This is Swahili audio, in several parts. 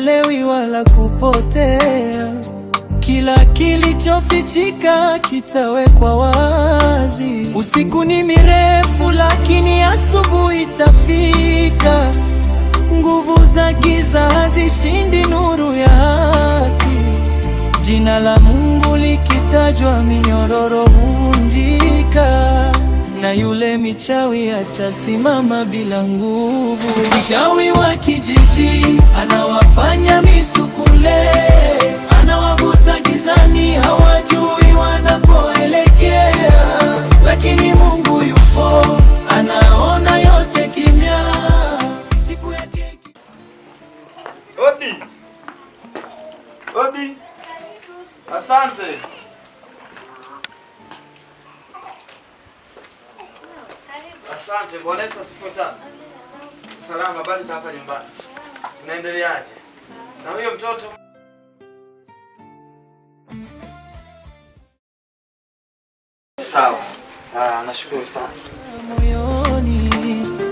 haichelewi wala kupotea. Kila kilichofichika kitawekwa wazi. Usiku ni mirefu lakini asubuhi itafika. Nguvu za giza hazishindi nuru ya haki. Jina la Mungu likitajwa minyororo huvunjika, na yule michawi atasimama bila nguvu. Mchawi wa kijiji anawafanya misukule, anawavuta gizani, hawajui wanapoelekea. Lakini Mungu yupo, anaona yote kimya. Siku yake Odi. Odi. Asante. Asante, Bwana Yesu asifiwe sana. Salama, habari za hapa nyumbani? Unaendeleaje? Na huyo mtoto? Sawa. Nashukuru sana. Moyoni,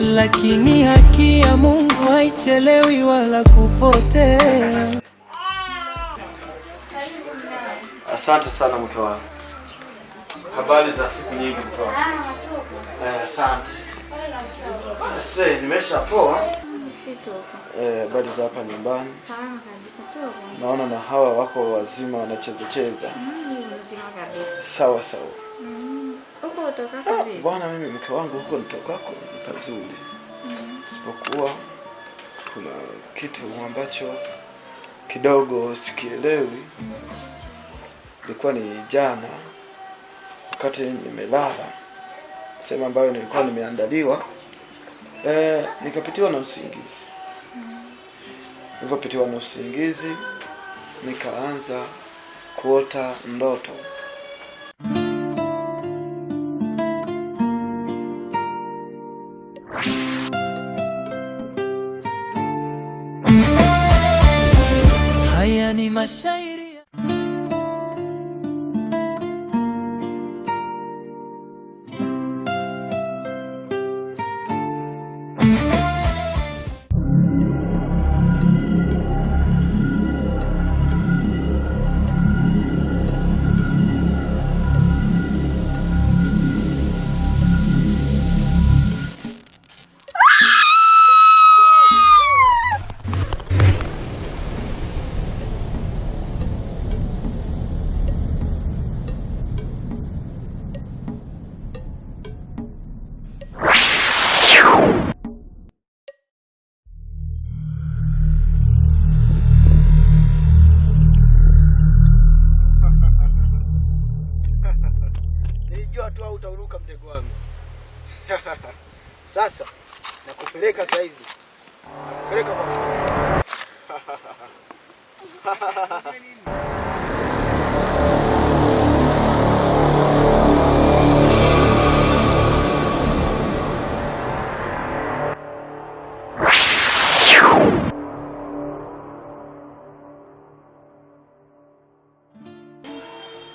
lakini haki ya Mungu haichelewi wala kupotea. Asante sana mke wangu. Habari za siku nyingi mke wangu. Asante. Sasa nimeshapoa. Habari za hapa nyumbani? Salama kabisa tu. Naona na hawa wako wazima wanacheza cheza. Mzima kabisa. Sawa sawa. Huko kutoka kwa bibi. Bwana mimi mke wangu huko nitokako ni pazuri. Sipokuwa kuna kitu ambacho kidogo sikielewi. Ilikuwa ni jana wakati nimelala, sema ambayo nilikuwa nimeandaliwa, nikapitiwa na usingizi. Nilipopitiwa na usingizi nikaanza kuota ndoto. Haya ni mashairi. Nilijua tu utaruka mtego wangu. Sasa nakupeleka sasa hivi. Nakupeleka kwa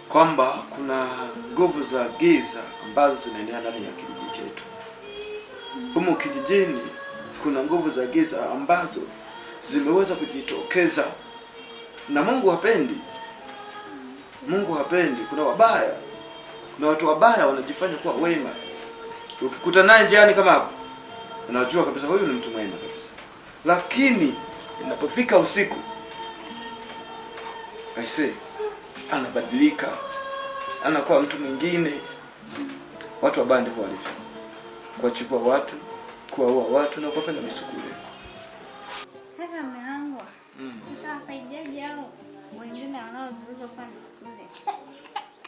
kwamba kuna nguvu za giza ambazo zinaendelea ndani ya kijiji chetu. Humu kijijini kuna nguvu za giza ambazo zimeweza kujitokeza, na Mungu hapendi. Mungu hapendi. Kuna wabaya, kuna watu wabaya wanajifanya kuwa wema. Ukikuta naye njiani kama hapo, unajua kabisa huyu ni mtu mwema kabisa. Lakini inapofika usiku, anabadilika, anakuwa mtu mwingine. Watu wabaya ndivyo walivyo, kuwachukua watu, kuwaua watu na kufanya misukule. Sasa mume wangu, tutawasaidiaje hao wengine wanaozuia kwa misukule?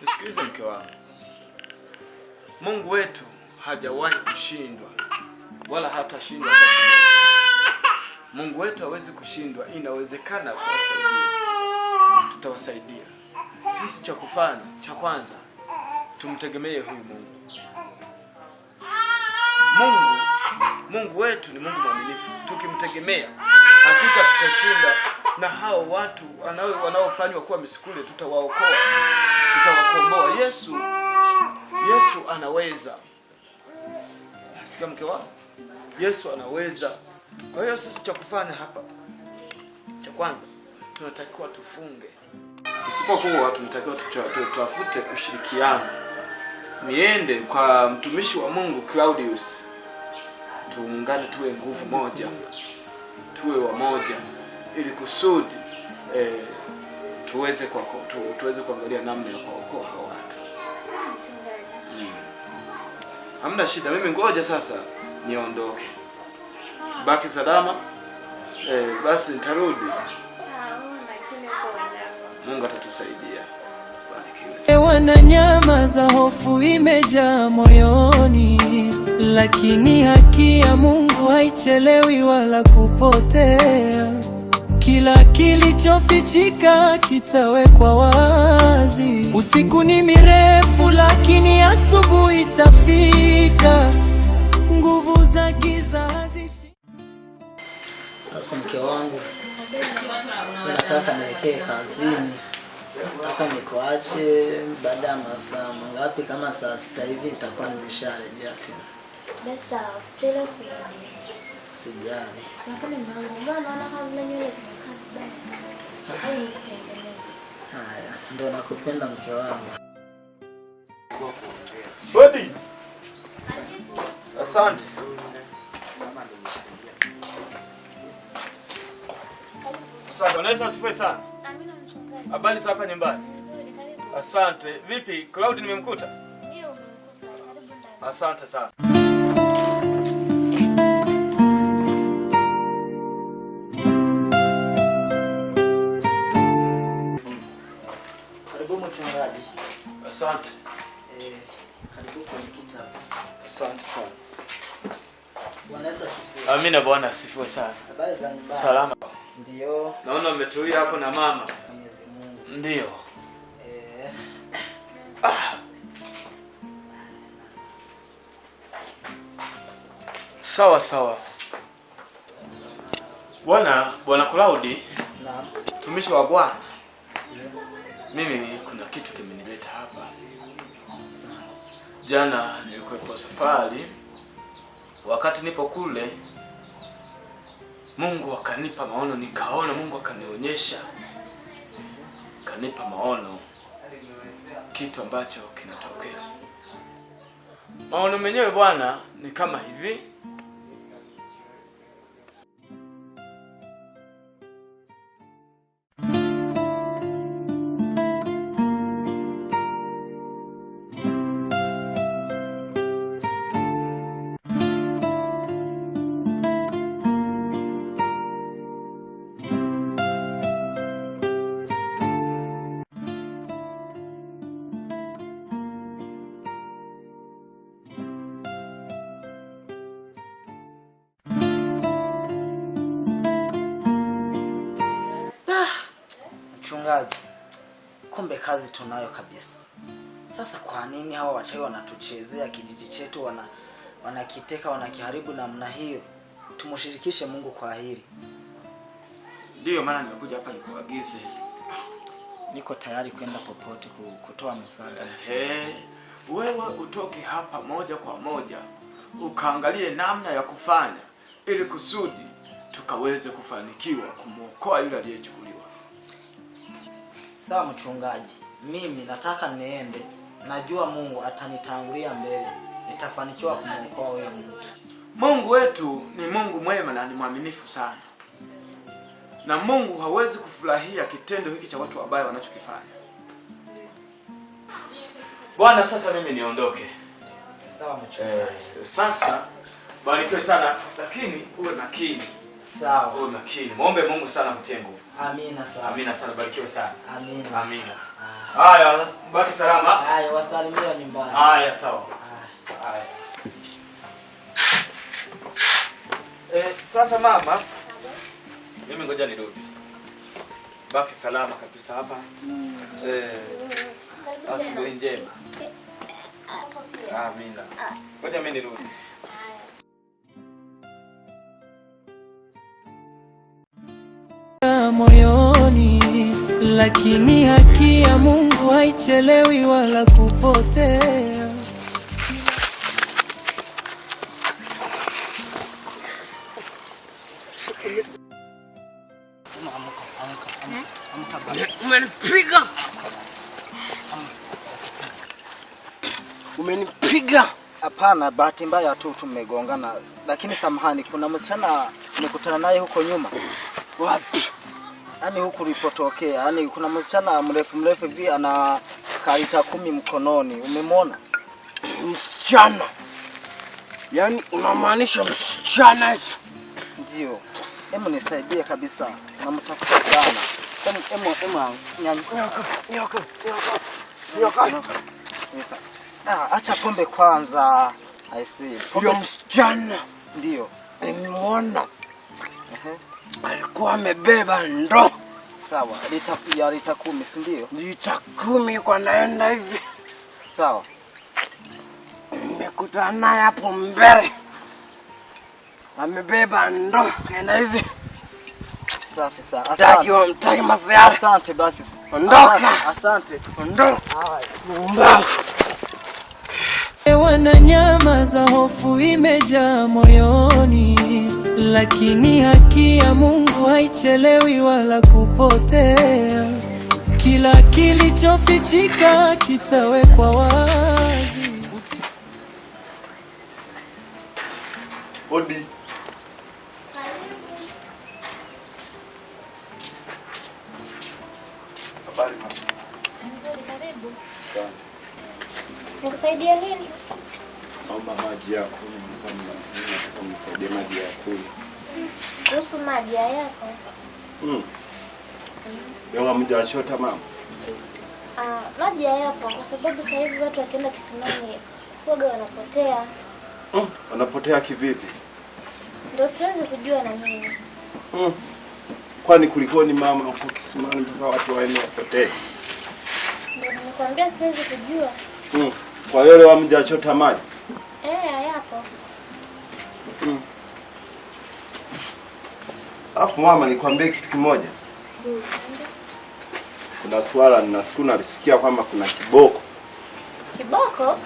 Nisikilize mke wangu. Mungu wetu hajawahi kushindwa wala hatashindwa hata kidogo. Mungu wetu hawezi kushindwa, inawezekana kuwasaidia. Tutawasaidia. Sisi cha kufanya, cha kwanza, tumtegemee huyu Mungu. Mungu wetu ni Mungu mwaminifu. Tukimtegemea, hakika tutashinda, na hao watu wanaofanywa kuwa misikule tutawaokoa. Tutawakomboa. Yesu anaweza. Nasikia mke wangu? Yesu anaweza. Kwa hiyo sisi cha kufanya hapa, cha kwanza tunatakiwa tufunge. Isipokuwa tunatakiwa tutafute ushirikiano. Niende kwa mtumishi wa Mungu Claudius. Tuungane tuwe nguvu moja. Tuwe wamoja ili kusudi tuweze kuangalia namna ya kuokoa hao watu. Hamna shida, mimi ngoja sasa niondoke. Baki salama. Basi nitarudi. Mungu atatusaidia. Barikiwe. Wana nyama za hofu imejaa moyoni, lakini haki ya Mungu haichelewi wala kupotea. Kila kilichofichika kitawekwa wazi. Usiku ni mirefu lakini asubuhi itafika. Nguvu za giza hazishi. Sasa mke wangu, nataka nielekee kazini. Nataka nikuache baada ya masaa mangapi? Kama saa 6 hivi nitakuwa nimesharejea tena. Basi usichelewe kurudi. Sijali. Lakini naona kama vile nywele zimekaa vibaya. Au nisitengeneze. Haya, ndio nakupenda mke wangu. Bodi. Asante. Sasa unaweza sifa sana. Amina mchungaji. Habari za hapa nyumbani? Nzuri, karibu. Asante. Vipi? Cloud nimemkuta? Ndio umekuta. Karibu ndani. Asante sana. Karibu mchungaji. Asante. Karibu kwenye kitabu. Asante sana. Bwana Yesu asifiwe. Amina, Bwana asifiwe sana. Habari za nyumbani? Salama. Ndio. Naona umetulia hapo na mama. Mwenyezi Mungu. Ndio. Sawa sawa. Bwana Claudi. Naam. Tumishi wa Bwana. Mimi kuna kitu kimenileta hapa. Jana nilikuwa safari. Wakati nipo kule, Mungu akanipa maono, nikaona Mungu akanionyesha. Kanipa maono kitu ambacho kinatokea. Maono menyewe Bwana ni kama hivi. Mchungaji, kumbe kazi tunayo kabisa. Sasa kwa nini hawa wachawi wanatuchezea kijiji chetu, wanakiteka, wanakiharibu namna hiyo? Tumshirikishe Mungu kwa hili. Ndio maana nimekuja hapa nikuagize. Niko tayari kwenda popote kutoa msaada. Wewe utoke hapa moja kwa moja, ukaangalie namna ya kufanya ili kusudi tukaweze kufanikiwa kumwokoa yule aliyechukuliwa. Sawa mchungaji, mimi nataka niende. Najua Mungu atanitangulia mbele. Nitafanikiwa kumwokoa huyo mtu. Mungu wetu ni Mungu mwema na ni mwaminifu sana. Na Mungu hawezi kufurahia kitendo hiki cha watu wabaya wanachokifanya. Bwana, sasa mimi niondoke. Sawa mchungaji. Sasa barikiwe sana, lakini uwe makini. Sawa. Uwe makini. Muombe Mungu sana mtie nguvu. Amina sana. Amina sana, barikiwe sana. Amina. Amina. Haya, baki salama. Haya, wasalimia nyumbani. Haya, sawa. Haya. Sasa mama, mimi ngoja nirudi. Baki salama kabisa hapa. Asubuhi njema. Amina. Ngoja mimi nirudi. Moyoni, lakini haki ya Mungu haichelewi wala kupotea. Mama. Umenipiga. Umenipiga. Hapana, bahati mbaya tu tumegongana. Lakini samahani, kuna msichana nimekutana naye huko nyuma. Wapi? Yaani huku ulipotokea. Yaani kuna msichana mrefu hivi ana karita 10 mkononi. Umemwona? Msichana. Yaani unamaanisha msichana eti? Ndio. Hebu nisaidie kabisa. Namtafuta sana. Nyoka. Acha pombe kwanza. I see. Huyo msichana ndio nimeona. Alikuwa amebeba ndoo. Sawa, lita 10, si ndio? Lita 10 kwa naenda hivi. Sawa. Nimekutana naye hapo mbele. Amebeba ndoo kaenda hivi. Safi sana. Asante. Mtaki masiara. Asante basi. Ondoka. Asante. Ondoka. Wana nyama za hofu imejaa moyoni, lakini haki ya Mungu haichelewi wala kupotea. Kila kilichofichika kitawekwa wazi. Odi. Habari mama. Nzuri, karibu. Sana. Nikusaidia nini? Naomba maji ya kunywa, nataka unisaidie maji ya kunywa. Kuhusu maji yako. Yonga mjachota mama. Maji yapo kwa sababu sasa hivi watu wakienda kisimani kuoga wanapotea. Wanapotea kivipi? Ndio siwezi kujua na mimi. Kwani kulikuwa ni mama huko kisimani mpaka watu waende wapotee? Ndio nimekwambia siwezi kujua. Kwa hiyo leo mjachota maji? Yapo. Alafu mama nikwambie kitu kimoja. Kuna swala na siku nalisikia kwamba kuna kiboko. Kiboko?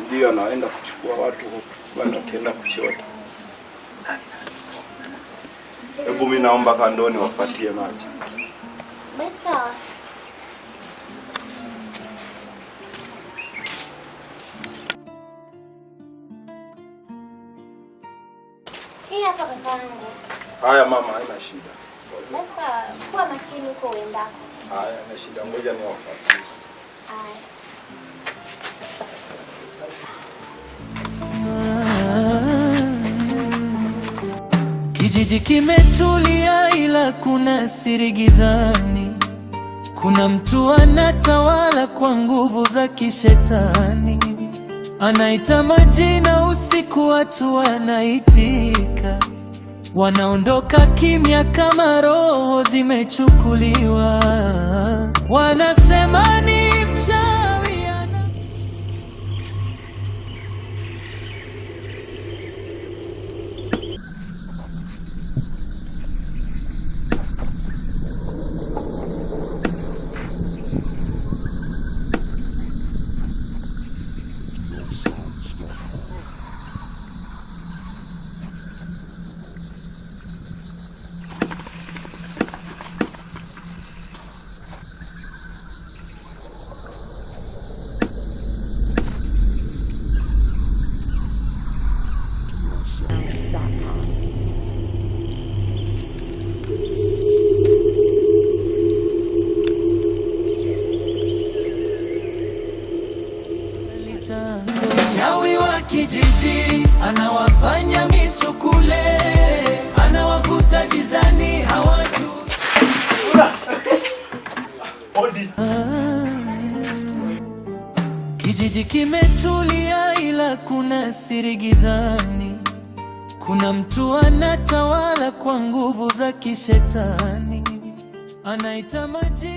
Ndio anaenda kuchukua watu huko kisimani wakienda kuchota. Hebu mimi naomba kandoni wafuatie maji. Basi sawa. Hii hapa kakangu. Haya mama, haina shida. Sasa kuwa makini huko uendako. Haya, haina shida, ngoja niwafuatie. Haya. Kijiji kimetulia ila kuna siri gizani. Kuna mtu anatawala kwa nguvu za kishetani. Anaita majina usiku, watu wanaitika. Wanaondoka kimya kama roho zimechukuliwa. Wanasema ni mchawi. Mchawi wa kijiji anawafanya misukule, anawavuta gizani hawajui. Kijiji kimetulia ila kuna siri gizani. Kuna mtu anatawala kwa nguvu za kishetani. Anaita majini.